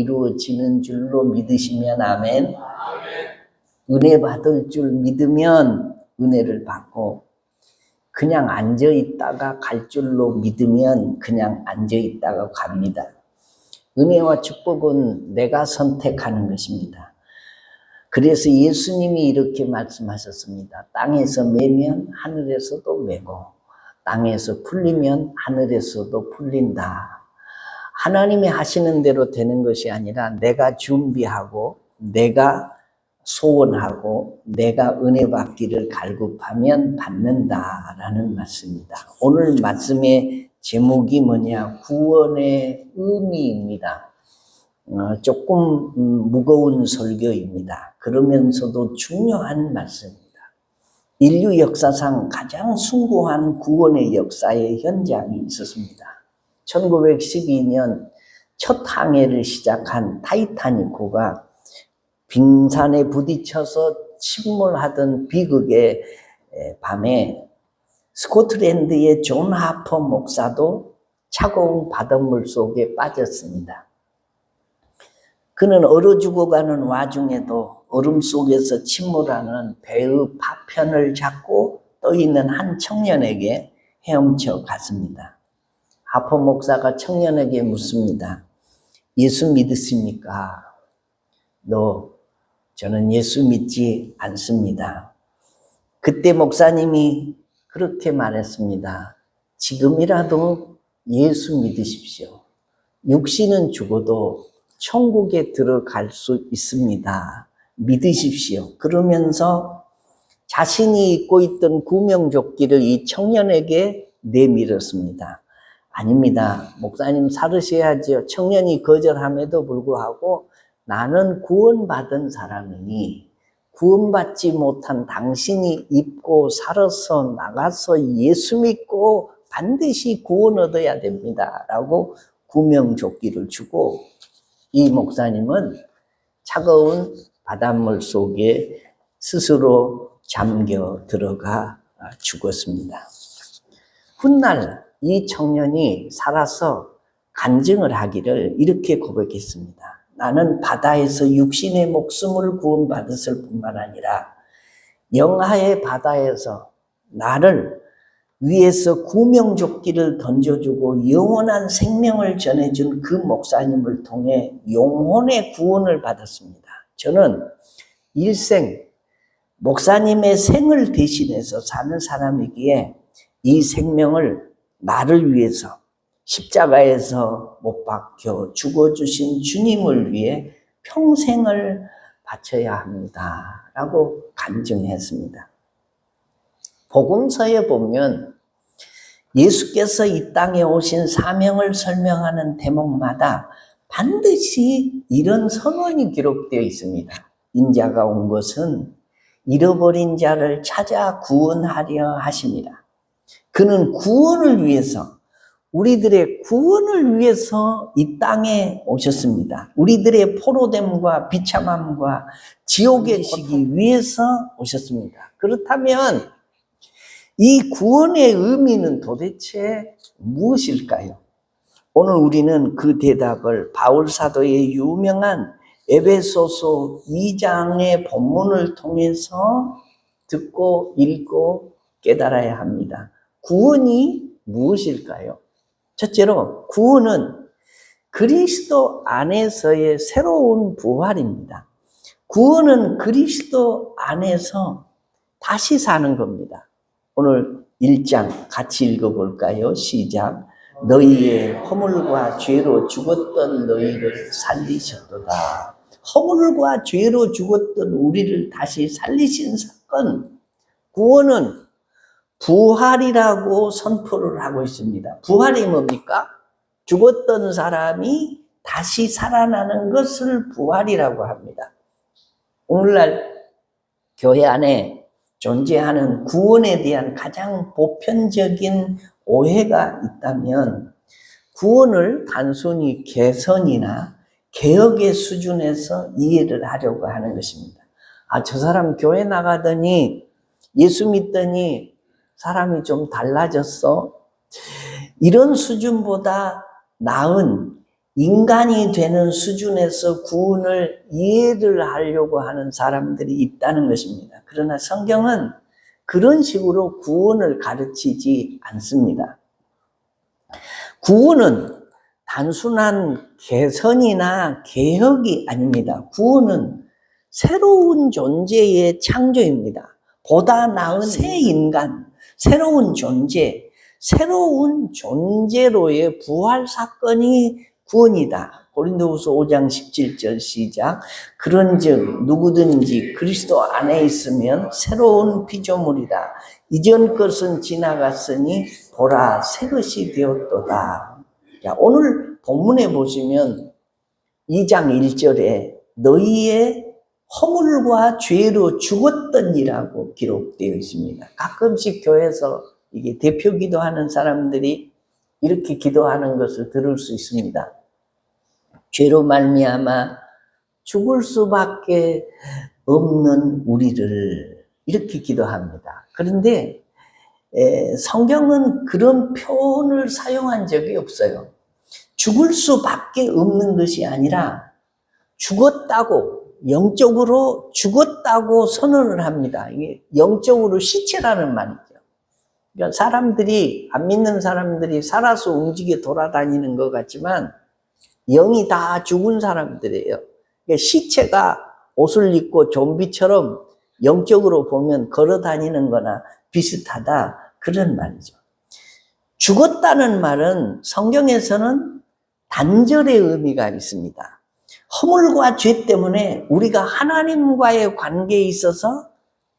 이루어지는 줄로 믿으시면 아멘. 은혜 받을 줄 믿으면 은혜를 받고, 그냥 앉아있다가 갈 줄로 믿으면 그냥 앉아있다가 갑니다. 은혜와 축복은 내가 선택하는 것입니다. 그래서 예수님이 이렇게 말씀하셨습니다. 땅에서 매면 하늘에서도 매고, 땅에서 풀리면 하늘에서도 풀린다. 하나님이 하시는 대로 되는 것이 아니라 내가 준비하고, 내가 소원하고, 내가 은혜 받기를 갈급하면 받는다라는 말씀입니다. 오늘 말씀의 제목이 뭐냐? 구원의 의미입니다. 조금 무거운 설교입니다. 그러면서도 중요한 말씀입니다. 인류 역사상 가장 숭고한 구원의 역사의 현장이 있었습니다. 1912년 첫 항해를 시작한 타이타닉호가 빙산에 부딪혀서 침몰하던 비극의 밤에 스코틀랜드의 존 하퍼 목사도 차가운 바닷물 속에 빠졌습니다. 그는 얼어 죽어가는 와중에도 얼음 속에서 침몰하는 배의 파편을 잡고 떠있는 한 청년에게 헤엄쳐 갔습니다. 하퍼 목사가 청년에게 묻습니다. 예수 믿으십니까? 저는 예수 믿지 않습니다. 그때 목사님이 그렇게 말했습니다. 지금이라도 예수 믿으십시오. 육신은 죽어도 천국에 들어갈 수 있습니다. 믿으십시오. 그러면서 자신이 입고 있던 구명조끼를 이 청년에게 내밀었습니다. 아닙니다. 목사님 살으셔야죠. 청년이 거절함에도 불구하고 나는 구원받은 사람이니 구원받지 못한 당신이 입고 살아서 나가서 예수 믿고 반드시 구원 얻어야 됩니다. 라고 구명조끼를 주고 이 목사님은 차가운 바닷물 속에 스스로 잠겨 들어가 죽었습니다. 훗날 이 청년이 살아서 간증을 하기를 이렇게 고백했습니다. 나는 바다에서 육신의 목숨을 구원받았을 뿐만 아니라 영하의 바다에서 나를 위에서 구명조끼를 던져주고 영원한 생명을 전해준 그 목사님을 통해 영혼의 구원을 받았습니다. 저는 일생 목사님의 생을 대신해서 사는 사람이기에 이 생명을 나를 위해서 십자가에서 못 박혀 죽어주신 주님을 위해 평생을 바쳐야 합니다. 라고 간증했습니다. 복음서에 보면 예수께서 이 땅에 오신 사명을 설명하는 대목마다 반드시 이런 선언이 기록되어 있습니다. 인자가 온 것은 잃어버린 자를 찾아 구원하려 하십니다. 그는 구원을 위해서, 우리들의 구원을 위해서 이 땅에 오셨습니다. 우리들의 포로됨과 비참함과 지옥에 지기 위해서 오셨습니다. 그렇다면 이 구원의 의미는 도대체 무엇일까요? 오늘 우리는 그 대답을 바울 사도의 유명한 에베소서 2장의 본문을 통해서 듣고 읽고 깨달아야 합니다. 구원이 무엇일까요? 첫째로 구원은 그리스도 안에서의 새로운 부활입니다. 구원은 그리스도 안에서 다시 사는 겁니다. 오늘 1장 같이 읽어볼까요? 시작. 너희의 허물과 죄로 죽었던 너희를 살리셨도다. 허물과 죄로 죽었던 우리를 다시 살리신 사건, 구원은 부활이라고 선포를 하고 있습니다. 부활이 뭡니까? 죽었던 사람이 다시 살아나는 것을 부활이라고 합니다. 오늘날 교회 안에 존재하는 구원에 대한 가장 보편적인 오해가 있다면 구원을 단순히 개선이나 개혁의 수준에서 이해를 하려고 하는 것입니다. 저 사람 교회 나가더니 예수 믿더니 사람이 좀 달라졌어. 이런 수준보다 나은 인간이 되는 수준에서 구원을 이해를 하려고 하는 사람들이 있다는 것입니다. 그러나 성경은 그런 식으로 구원을 가르치지 않습니다. 구원은 단순한 개선이나 개혁이 아닙니다. 구원은 새로운 존재의 창조입니다. 보다 나은 새 인간, 새로운 존재, 새로운 존재로의 부활 사건이 구원이다. 고린도후서 5장 17절 시작. 그런즉 누구든지 그리스도 안에 있으면 새로운 피조물이다. 이전 것은 지나갔으니 보라 새 것이 되었도다. 자, 오늘 본문에 보시면 2장 1절에 너희의 허물과 죄로 죽었더니라고 기록되어 있습니다. 가끔씩 교회에서 이게 대표 기도하는 사람들이 이렇게 기도하는 것을 들을 수 있습니다. 죄로 말미암아 죽을 수밖에 없는 우리를 이렇게 기도합니다. 그런데 성경은 그런 표현을 사용한 적이 없어요. 죽을 수밖에 없는 것이 아니라 죽었다고, 영적으로 죽었다고 선언을 합니다. 이게 영적으로 시체라는 말이죠. 그러니까 사람들이, 안 믿는 사람들이 살아서 움직여 돌아다니는 것 같지만 영이 다 죽은 사람들이에요. 그러니까 시체가 옷을 입고 좀비처럼 영적으로 보면 걸어 다니는 거나 비슷하다, 그런 말이죠. 죽었다는 말은 성경에서는 단절의 의미가 있습니다. 허물과 죄 때문에 우리가 하나님과의 관계에 있어서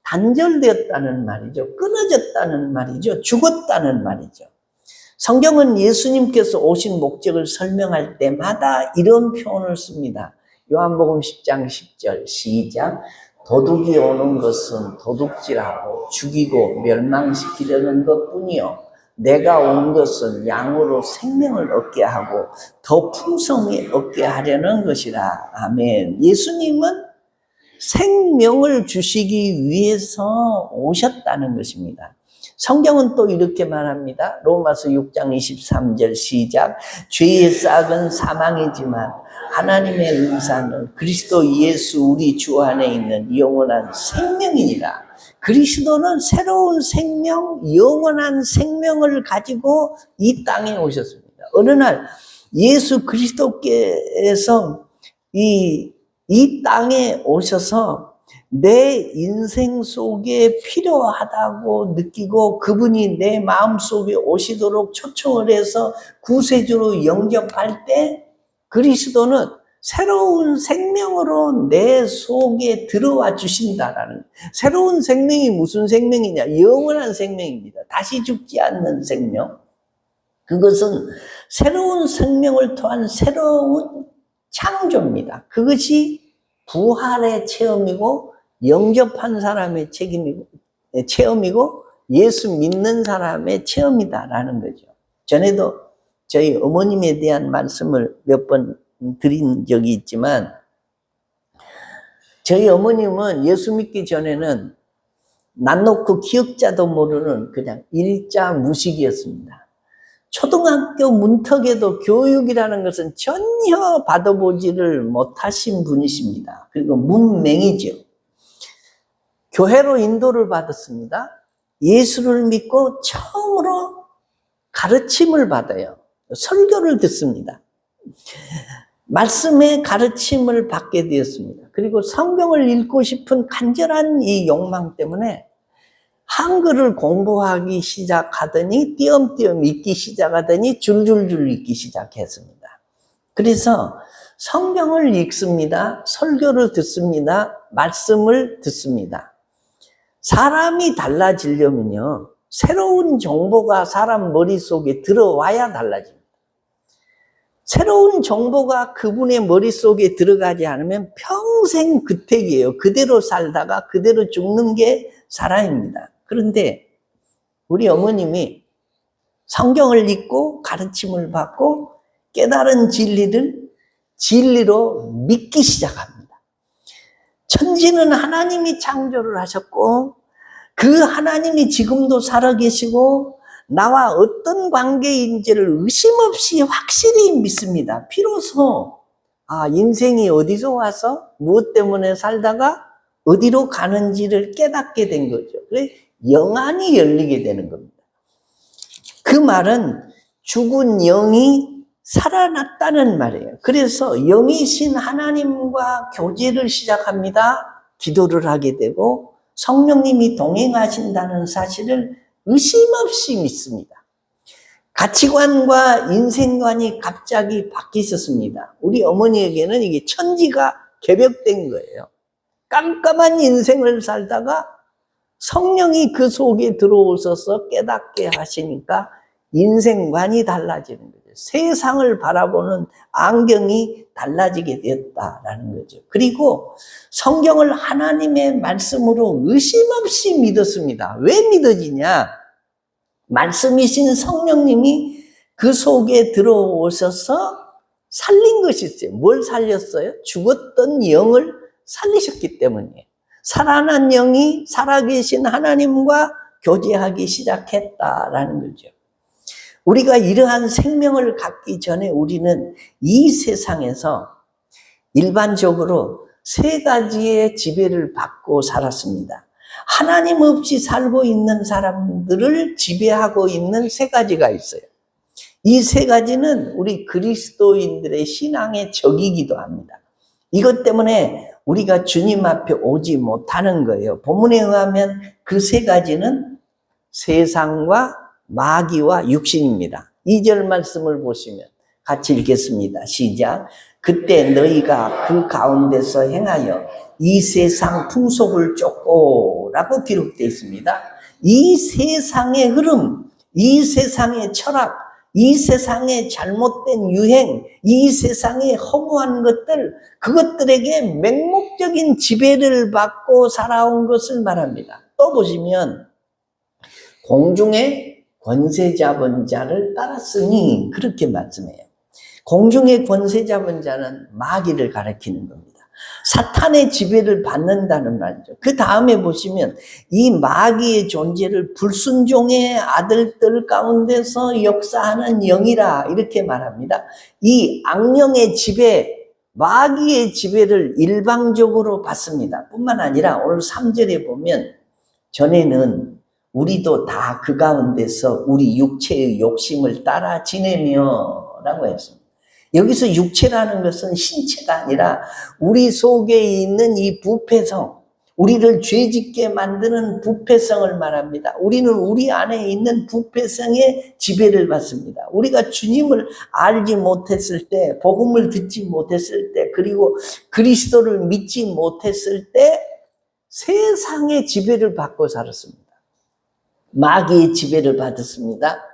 단절되었다는 말이죠. 끊어졌다는 말이죠. 죽었다는 말이죠. 성경은 예수님께서 오신 목적을 설명할 때마다 이런 표현을 씁니다. 요한복음 10장 10절 시작. 도둑이 오는 것은 도둑질하고 죽이고 멸망시키려는 것뿐이요 내가 온 것은 양으로 생명을 얻게 하고 더 풍성히 얻게 하려는 것이라. 아멘. 예수님은 생명을 주시기 위해서 오셨다는 것입니다. 성경은 또 이렇게 말합니다. 로마서 6장 23절 시작. 죄의 싹은 사망이지만 하나님의 의사는 그리스도 예수 우리 주 안에 있는 영원한 생명이니라. 그리스도는 새로운 생명, 영원한 생명을 가지고 이 땅에 오셨습니다. 어느 날 예수 그리스도께서 이 땅에 오셔서 내 인생 속에 필요하다고 느끼고 그분이 내 마음속에 오시도록 초청을 해서 구세주로 영접할 때 그리스도는 새로운 생명으로 내 속에 들어와 주신다라는, 새로운 생명이 무슨 생명이냐? 영원한 생명입니다. 다시 죽지 않는 생명. 그것은 새로운 생명을 통한 새로운 창조입니다. 그것이 부활의 체험이고 영접한 사람의 체험이고 예수 믿는 사람의 체험이다라는 거죠. 전에도 저희 어머님에 대한 말씀을 몇 번 드린 적이 있지만 저희 어머님은 예수 믿기 전에는 난 놓고 기억자도 모르는 그냥 일자 무식이었습니다. 초등학교 문턱에도 교육이라는 것은 전혀 받아보지를 못하신 분이십니다. 그리고 문맹이죠. 교회로 인도를 받았습니다. 예수를 믿고 처음으로 가르침을 받아요. 설교를 듣습니다. 말씀의 가르침을 받게 되었습니다. 그리고 성경을 읽고 싶은 간절한 이 욕망 때문에 한글을 공부하기 시작하더니 띄엄띄엄 읽기 시작하더니 줄줄줄 읽기 시작했습니다. 그래서 성경을 읽습니다. 설교를 듣습니다. 말씀을 듣습니다. 사람이 달라지려면요, 새로운 정보가 사람 머릿속에 들어와야 달라집니다. 새로운 정보가 그분의 머릿속에 들어가지 않으면 평생 그택이에요. 그대로 살다가 그대로 죽는 게 사람입니다. 그런데 우리 어머님이 성경을 읽고 가르침을 받고 깨달은 진리를 진리로 믿기 시작합니다. 천지는 하나님이 창조를 하셨고 그 하나님이 지금도 살아계시고 나와 어떤 관계인지를 의심 없이 확실히 믿습니다. 비로소 인생이 어디서 와서 무엇 때문에 살다가 어디로 가는지를 깨닫게 된 거죠. 그래서 영안이 열리게 되는 겁니다. 그 말은 죽은 영이 살아났다는 말이에요. 그래서 영이신 하나님과 교제를 시작합니다. 기도를 하게 되고 성령님이 동행하신다는 사실을 의심 없이 믿습니다. 가치관과 인생관이 갑자기 바뀌었습니다. 우리 어머니에게는 이게 천지가 개벽된 거예요. 깜깜한 인생을 살다가 성령이 그 속에 들어오셔서 깨닫게 하시니까 인생관이 달라지는 거죠. 세상을 바라보는 안경이 달라지게 되었다라는 거죠. 그리고 성경을 하나님의 말씀으로 의심 없이 믿었습니다. 왜 믿어지냐? 말씀이신 성령님이 그 속에 들어오셔서 살린 것이 있어요. 뭘 살렸어요? 죽었던 영을 살리셨기 때문이에요. 살아난 영이 살아계신 하나님과 교제하기 시작했다라는 거죠. 우리가 이러한 생명을 갖기 전에 우리는 이 세상에서 일반적으로 세 가지의 지배를 받고 살았습니다. 하나님 없이 살고 있는 사람들을 지배하고 있는 세 가지가 있어요. 이 세 가지는 우리 그리스도인들의 신앙의 적이기도 합니다. 이것 때문에 우리가 주님 앞에 오지 못하는 거예요. 본문에 의하면 그 세 가지는 세상과 마귀와 육신입니다. 2절 말씀을 보시면 같이 읽겠습니다. 시작. 그때 너희가 그 가운데서 행하여 이 세상 풍속을 쫓고 라고 기록되어 있습니다. 이 세상의 흐름, 이 세상의 철학, 이 세상의 잘못된 유행, 이 세상의 허무한 것들, 그것들에게 맹목적인 지배를 받고 살아온 것을 말합니다. 또 보시면 공중의 권세 잡은 자를 따랐으니 그렇게 말씀해요. 공중의 권세 잡은 자는 마귀를 가리키는 겁니다. 사탄의 지배를 받는다는 말이죠. 그 다음에 보시면 이 마귀의 존재를 불순종의 아들들 가운데서 역사하는 영이라 이렇게 말합니다. 이 악령의 지배, 마귀의 지배를 일방적으로 받습니다. 뿐만 아니라 오늘 3절에 보면 전에는 우리도 다 그 가운데서 우리 육체의 욕심을 따라 지내며 라고 했습니다. 여기서 육체라는 것은 신체가 아니라 우리 속에 있는 이 부패성, 우리를 죄짓게 만드는 부패성을 말합니다. 우리는 우리 안에 있는 부패성의 지배를 받습니다. 우리가 주님을 알지 못했을 때, 복음을 듣지 못했을 때, 그리고 그리스도를 믿지 못했을 때 세상의 지배를 받고 살았습니다. 마귀의 지배를 받았습니다.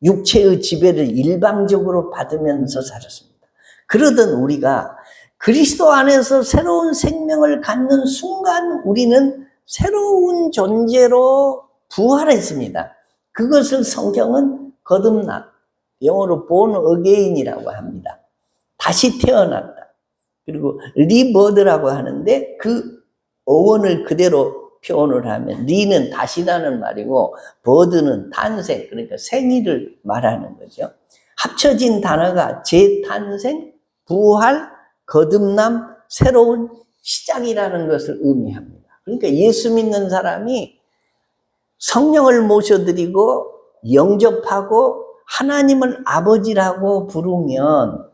육체의 지배를 일방적으로 받으면서 살았습니다. 그러던 우리가 그리스도 안에서 새로운 생명을 갖는 순간 우리는 새로운 존재로 부활했습니다. 그것을 성경은 거듭남, 영어로 born again이라고 합니다. 다시 태어났다. 그리고 리버드라고 하는데 그 어원을 그대로 표현을 하면 리는 다시라는 말이고 버드는 탄생, 그러니까 생일을 말하는 거죠. 합쳐진 단어가 재탄생, 부활, 거듭남, 새로운 시작이라는 것을 의미합니다. 그러니까 예수 믿는 사람이 성령을 모셔드리고 영접하고 하나님을 아버지라고 부르면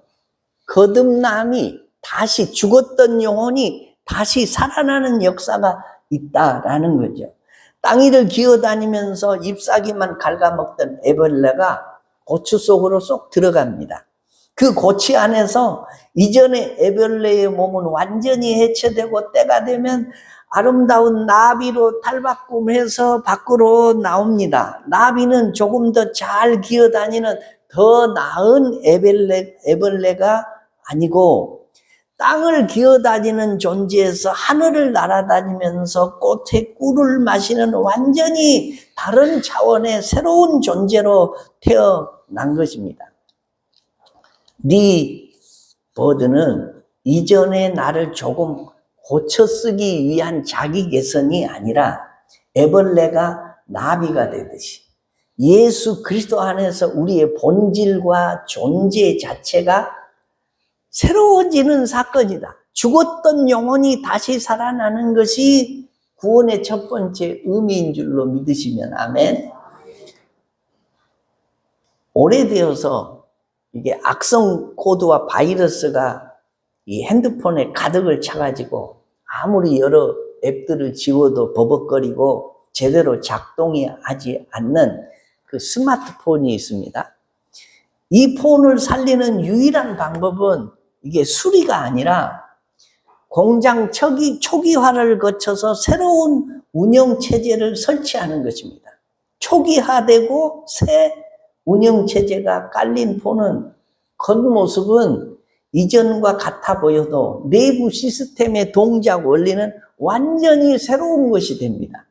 거듭남이 다시 죽었던 영혼이 다시 살아나는 역사가 있다라는 거죠. 땅 위를 기어다니면서 잎사귀만 갉아먹던 애벌레가 고추 속으로 쏙 들어갑니다. 그 고치 안에서 이전에 애벌레의 몸은 완전히 해체되고 때가 되면 아름다운 나비로 탈바꿈해서 밖으로 나옵니다. 나비는 조금 더 잘 기어다니는 더 나은 애벌레가 아니고 땅을 기어다니는 존재에서 하늘을 날아다니면서 꽃의 꿀을 마시는 완전히 다른 차원의 새로운 존재로 태어난 것입니다. 리버드는 이전의 나를 조금 고쳐쓰기 위한 자기 개선이 아니라 애벌레가 나비가 되듯이 예수 그리스도 안에서 우리의 본질과 존재 자체가 새로워지는 사건이다. 죽었던 영혼이 다시 살아나는 것이 구원의 첫 번째 의미인 줄로 믿으시면 아멘. 오래되어서 이게 악성 코드와 바이러스가 이 핸드폰에 가득을 차가지고 아무리 여러 앱들을 지워도 버벅거리고 제대로 작동이 하지 않는 그 스마트폰이 있습니다. 이 폰을 살리는 유일한 방법은 이게 수리가 아니라 공장 초기화를 거쳐서 새로운 운영체제를 설치하는 것입니다. 초기화되고 새 운영체제가 깔린 폰은 겉모습은 이전과 같아 보여도 내부 시스템의 동작 원리는 완전히 새로운 것이 됩니다.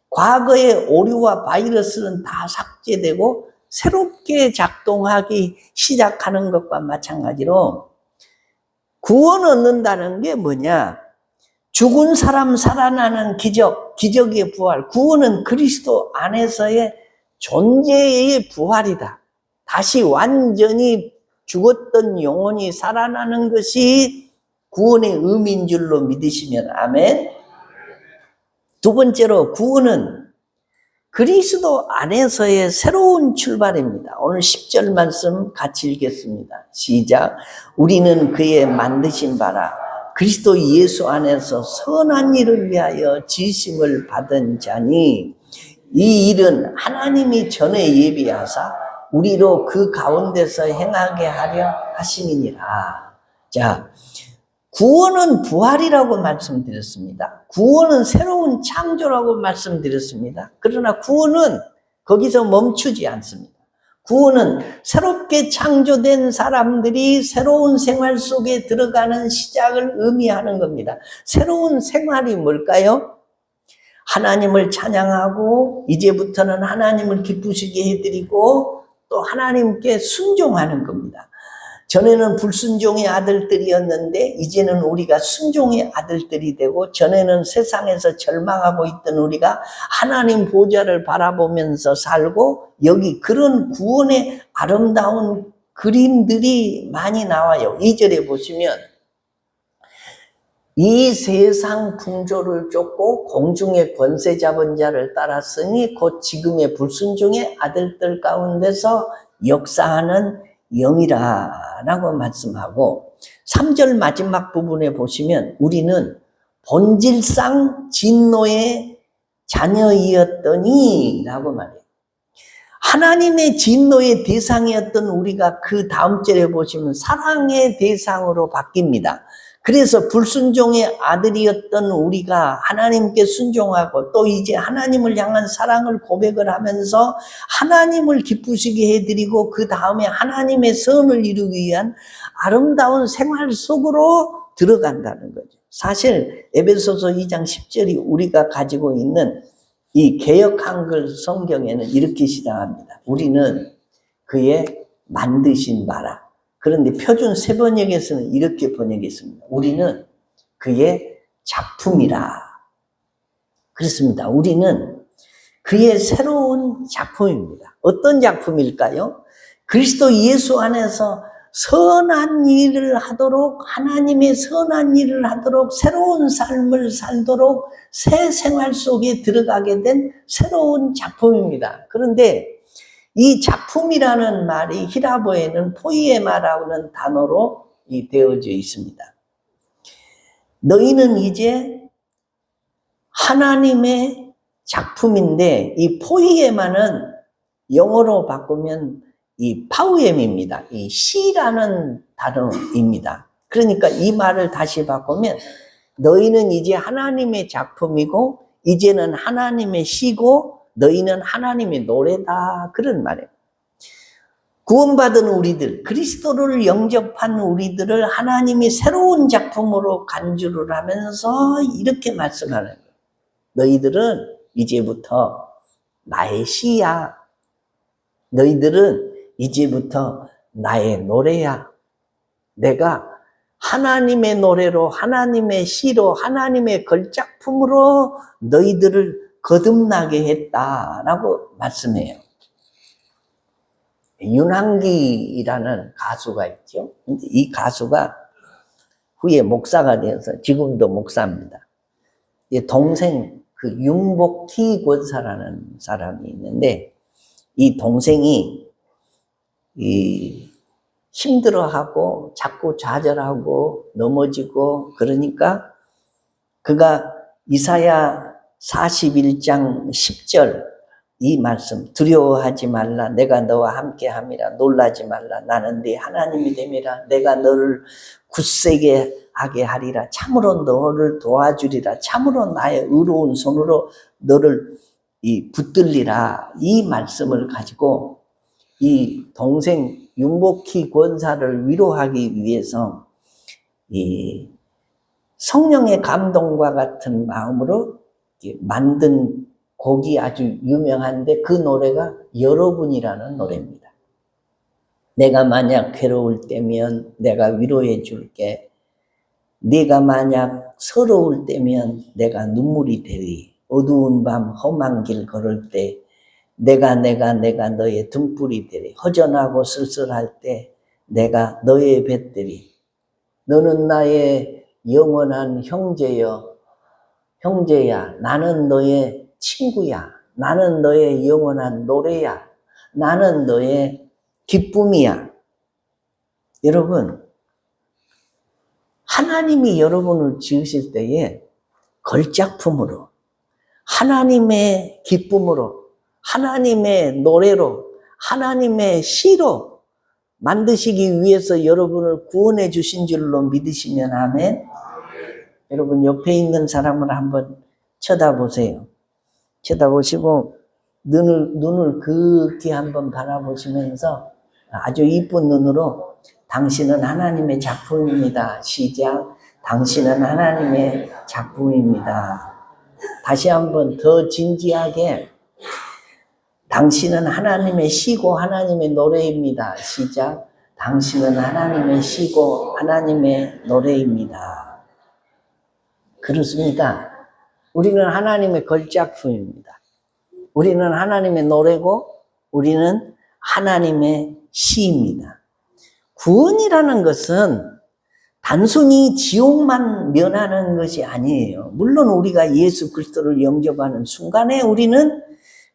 과거의 오류와 바이러스는 다 삭제되고 새롭게 작동하기 시작하는 것과 마찬가지로 구원 얻는다는 게 뭐냐? 죽은 사람 살아나는 기적, 기적의 부활. 구원은 그리스도 안에서의 존재의 부활이다. 다시 완전히 죽었던 영혼이 살아나는 것이 구원의 의미인 줄로 믿으시면 아멘. 두 번째로 구원은 그리스도 안에서의 새로운 출발입니다. 오늘 10절 말씀 같이 읽겠습니다. 시작. 우리는 그의 만드신 바라 그리스도 예수 안에서 선한 일을 위하여 지으심을 받은 자니 이 일은 하나님이 전에 예비하사 우리로 그 가운데서 행하게 하려 하심이니라. 자, 구원은 부활이라고 말씀드렸습니다. 구원은 새로운 창조라고 말씀드렸습니다. 그러나 구원은 거기서 멈추지 않습니다. 구원은 새롭게 창조된 사람들이 새로운 생활 속에 들어가는 시작을 의미하는 겁니다. 새로운 생활이 뭘까요? 하나님을 찬양하고 이제부터는 하나님을 기쁘시게 해드리고 또 하나님께 순종하는 겁니다. 전에는 불순종의 아들들이었는데 이제는 우리가 순종의 아들들이 되고 전에는 세상에서 절망하고 있던 우리가 하나님 보좌를 바라보면서 살고 여기 그런 구원의 아름다운 그림들이 많이 나와요. 2절에 보시면 이 세상 풍조를 쫓고 공중의 권세 잡은 자를 따랐으니 곧 지금의 불순종의 아들들 가운데서 역사하는 영이라 라고 말씀하고 3절 마지막 부분에 보시면 우리는 본질상 진노의 자녀이었더니 라고 말해요. 하나님의 진노의 대상이었던 우리가 그 다음 절에 보시면 사랑의 대상으로 바뀝니다. 그래서 불순종의 아들이었던 우리가 하나님께 순종하고 또 이제 하나님을 향한 사랑을 고백을 하면서 하나님을 기쁘시게 해드리고 그 다음에 하나님의 선을 이루기 위한 아름다운 생활 속으로 들어간다는 거죠. 사실 에베소서 2장 10절이 우리가 가지고 있는 이 개역 한글 성경에는 이렇게 시작합니다. 우리는 그의 만드신 바라. 그런데 표준 세번역에서는 이렇게 번역했습니다. 우리는 그의 작품이라. 그렇습니다. 우리는 그의 새로운 작품입니다. 어떤 작품일까요? 그리스도 예수 안에서 선한 일을 하도록 하나님의 선한 일을 하도록 새로운 삶을 살도록 새 생활 속에 들어가게 된 새로운 작품입니다. 그런데 이 작품이라는 말이 히라보에는 포이에마라는 단어로 되어져 있습니다. 너희는 이제 하나님의 작품인데 이 포이에마는 영어로 바꾸면 이 파우엠입니다. 이 시라는 단어입니다. 그러니까 이 말을 다시 바꾸면 너희는 이제 하나님의 작품이고 이제는 하나님의 시고 너희는 하나님의 노래다. 그런 말이에요. 구원받은 우리들, 그리스도를 영접한 우리들을 하나님이 새로운 작품으로 간주를 하면서 이렇게 말씀하는 거예요. 너희들은 이제부터 나의 시야. 너희들은 이제부터 나의 노래야. 내가 하나님의 노래로 하나님의 시로 하나님의 걸작품으로 너희들을 거듭나게 했다라고 말씀해요. 윤한기라는 가수가 있죠. 근데 이 가수가 후에 목사가 되어서 지금도 목사입니다. 동생 그 윤복희 권사라는 사람이 있는데 이 동생이 힘들어하고 자꾸 좌절하고 넘어지고 그러니까 그가 이사야 41장 10절 이 말씀 두려워하지 말라 내가 너와 함께함이라 놀라지 말라 나는 네 하나님이 됨이라 내가 너를 굳세게 하게 하리라 참으로 너를 도와주리라 참으로 나의 의로운 손으로 너를 붙들리라 이 말씀을 가지고 이 동생 윤복희 권사를 위로하기 위해서 이 성령의 감동과 같은 마음으로 만든 곡이 아주 유명한데 그 노래가 여러분이라는 노래입니다. 내가 만약 괴로울 때면 내가 위로해 줄게. 네가 만약 서러울 때면 내가 눈물이 되리. 어두운 밤 험한 길 걸을 때 내가 너의 등불이 되리. 허전하고 쓸쓸할 때 내가 너의 뱃들이. 너는 나의 영원한 형제야. 나는 너의 친구야. 나는 너의 영원한 노래야. 나는 너의 기쁨이야. 여러분, 하나님이 여러분을 지으실 때에 걸작품으로, 하나님의 기쁨으로, 하나님의 노래로, 하나님의 시로 만드시기 위해서 여러분을 구원해 주신 줄로 믿으시면 아멘. 여러분 옆에 있는 사람을 한번 쳐다보세요. 쳐다보시고 눈을 그렇게 한번 바라보시면서 아주 이쁜 눈으로 당신은 하나님의 작품입니다. 시작. 당신은 하나님의 작품입니다. 다시 한번 더 진지하게 당신은 하나님의 시고 하나님의 노래입니다. 시작. 당신은 하나님의 시고 하나님의 노래입니다. 그렇습니다. 우리는 하나님의 걸작품입니다. 우리는 하나님의 노래고 우리는 하나님의 시입니다. 구원이라는 것은 단순히 지옥만 면하는 것이 아니에요. 물론 우리가 예수 그리스도를 영접하는 순간에 우리는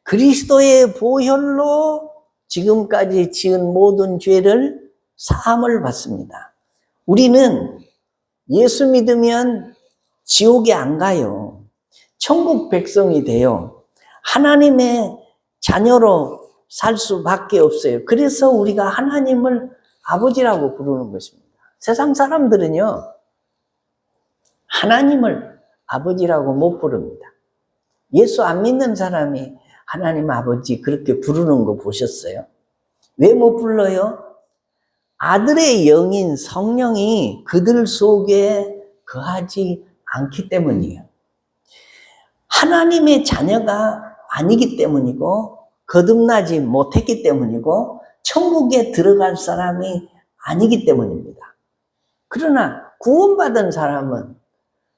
그리스도의 보혈로 지금까지 지은 모든 죄를 사함을 받습니다. 우리는 예수 믿으면 지옥에 안 가요. 천국 백성이 돼요. 하나님의 자녀로 살 수밖에 없어요. 그래서 우리가 하나님을 아버지라고 부르는 것입니다. 세상 사람들은요, 하나님을 아버지라고 못 부릅니다. 예수 안 믿는 사람이 하나님 아버지 그렇게 부르는 거 보셨어요? 왜 못 불러요? 아들의 영인 성령이 그들 속에 거하지 않기 때문이에요. 하나님의 자녀가 아니기 때문이고 거듭나지 못했기 때문이고 천국에 들어갈 사람이 아니기 때문입니다. 그러나 구원받은 사람은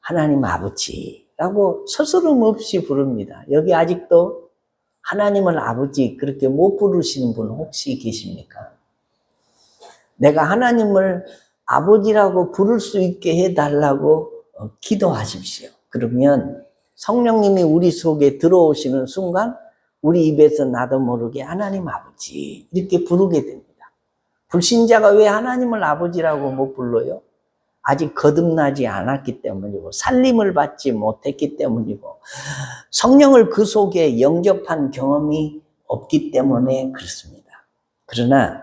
하나님 아버지라고 서스럼 없이 부릅니다. 여기 아직도 하나님을 아버지 그렇게 못 부르시는 분 혹시 계십니까? 내가 하나님을 아버지라고 부를 수 있게 해달라고 기도하십시오. 그러면 성령님이 우리 속에 들어오시는 순간 우리 입에서 나도 모르게 하나님 아버지 이렇게 부르게 됩니다. 불신자가 왜 하나님을 아버지라고 못 불러요? 아직 거듭나지 않았기 때문이고 살림을 받지 못했기 때문이고 성령을 그 속에 영접한 경험이 없기 때문에 그렇습니다. 그러나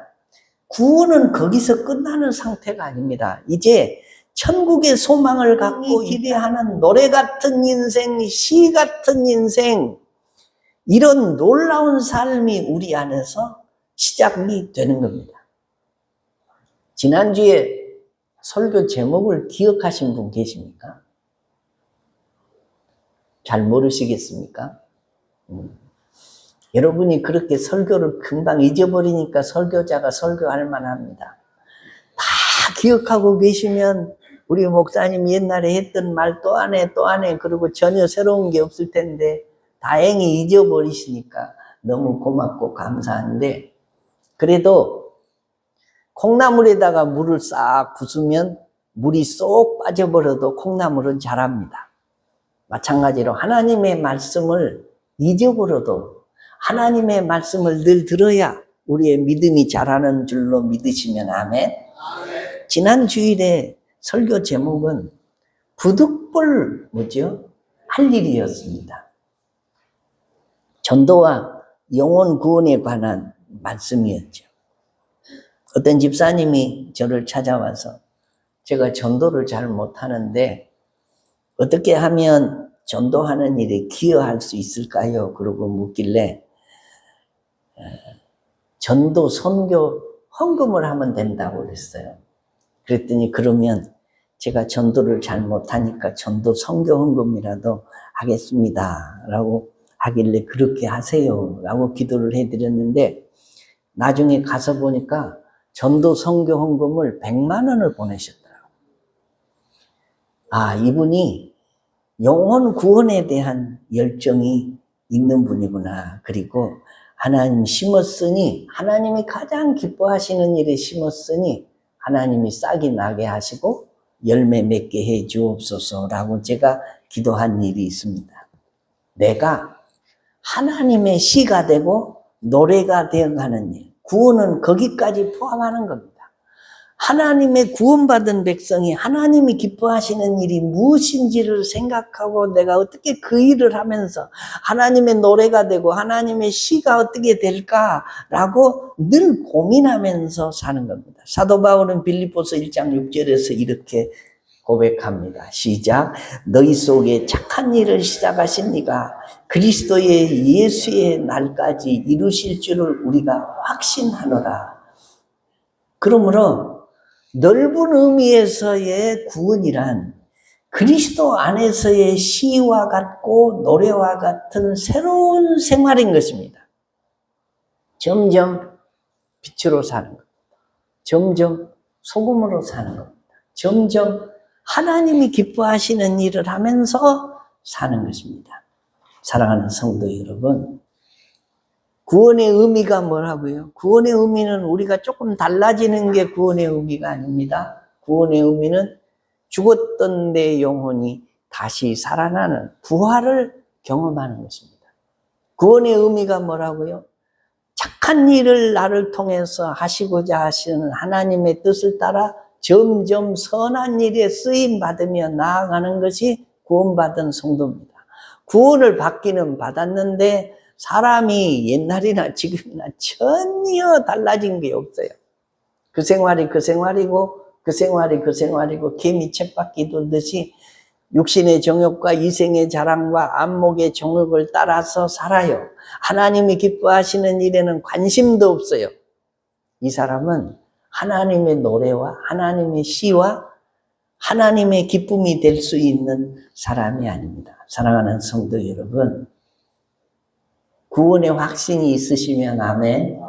구원은 거기서 끝나는 상태가 아닙니다. 이제 천국의 소망을 갖고 기대하는 노래 같은 인생, 시 같은 인생, 이런 놀라운 삶이 우리 안에서 시작이 되는 겁니다. 지난주에 설교 제목을 기억하신 분 계십니까? 잘 모르시겠습니까? 여러분이 그렇게 설교를 금방 잊어버리니까 설교자가 설교할 만합니다. 다 기억하고 계시면 우리 목사님 옛날에 했던 말 또 안 해 그리고 전혀 새로운 게 없을 텐데 다행히 잊어버리시니까 너무 고맙고 감사한데 그래도 콩나물에다가 물을 싹 부수면 물이 쏙 빠져버려도 콩나물은 자랍니다. 마찬가지로 하나님의 말씀을 잊어버려도 하나님의 말씀을 늘 들어야 우리의 믿음이 자라는 줄로 믿으시면 아멘. 지난 주일에 설교 제목은 부득불 할 일이었습니다. 전도와 영혼 구원에 관한 말씀이었죠. 어떤 집사님이 저를 찾아와서 제가 전도를 잘 못하는데 어떻게 하면 전도하는 일에 기여할 수 있을까요? 그러고 묻길래 전도 선교 헌금을 하면 된다고 그랬어요. 그랬더니 그러면 제가 전도를 잘 못하니까 전도 선교 헌금이라도 하겠습니다 라고 하길래 그렇게 하세요 라고 기도를 해드렸는데 나중에 가서 보니까 전도 선교 헌금을 100만 원을 보내셨더라고요. 아, 이분이 영혼 구원에 대한 열정이 있는 분이구나. 그리고 하나님 심었으니 하나님이 가장 기뻐하시는 일에 심었으니 하나님이 싹이 나게 하시고 열매 맺게 해 주옵소서라고 제가 기도한 일이 있습니다. 내가 하나님의 시가 되고 노래가 되어가는 일, 구원은 거기까지 포함하는 겁니다. 하나님의 구원받은 백성이 하나님이 기뻐하시는 일이 무엇인지를 생각하고 내가 어떻게 그 일을 하면서 하나님의 노래가 되고 하나님의 시가 어떻게 될까라고 늘 고민하면서 사는 겁니다. 사도 바울은 빌립보서 1장 6절에서 이렇게 고백합니다. 시작. 너희 속에 착한 일을 시작하신 이가 그리스도의 예수의 날까지 이루실 줄을 우리가 확신하노라. 그러므로 넓은 의미에서의 구원이란 그리스도 안에서의 시와 같고 노래와 같은 새로운 생활인 것입니다. 점점 빛으로 사는 겁니다. 점점 소금으로 사는 겁니다. 점점 하나님이 기뻐하시는 일을 하면서 사는 것입니다. 사랑하는 성도 여러분, 구원의 의미가 뭐라고요? 구원의 의미는 우리가 조금 달라지는 게 구원의 의미가 아닙니다. 구원의 의미는 죽었던 내 영혼이 다시 살아나는 부활을 경험하는 것입니다. 구원의 의미가 뭐라고요? 착한 일을 나를 통해서 하시고자 하시는 하나님의 뜻을 따라 점점 선한 일에 쓰임 받으며 나아가는 것이 구원받은 성도입니다. 구원을 받기는 받았는데 사람이 옛날이나 지금이나 전혀 달라진 게 없어요. 그 생활이 그 생활이고 그 생활이 그 생활이고 개미 쳇바퀴 돌듯이 육신의 정욕과 이생의 자랑과 안목의 정욕을 따라서 살아요. 하나님이 기뻐하시는 일에는 관심도 없어요. 이 사람은 하나님의 노래와 하나님의 시와 하나님의 기쁨이 될 수 있는 사람이 아닙니다. 사랑하는 성도 여러분, 구원의 확신이 있으시면 아멘.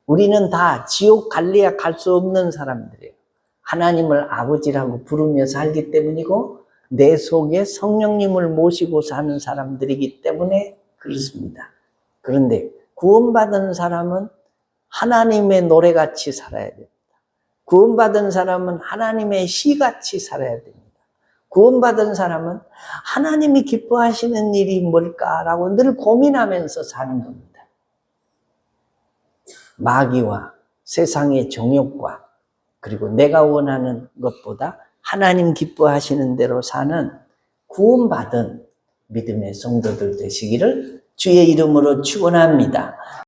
우리는 다 지옥 갈래야 갈 수 없는 사람들이에요. 하나님을 아버지라고 부르며 살기 때문이고 내 속에 성령님을 모시고 사는 사람들이기 때문에 그렇습니다. 그런데 구원받은 사람은 하나님의 노래같이 살아야 됩니다. 구원받은 사람은 하나님의 시같이 살아야 됩니다. 구원받은 사람은 하나님이 기뻐하시는 일이 뭘까라고 늘 고민하면서 사는 겁니다. 마귀와 세상의 정욕과 그리고 내가 원하는 것보다 하나님 기뻐하시는 대로 사는 구원받은 믿음의 성도들 되시기를 주의 이름으로 축원합니다.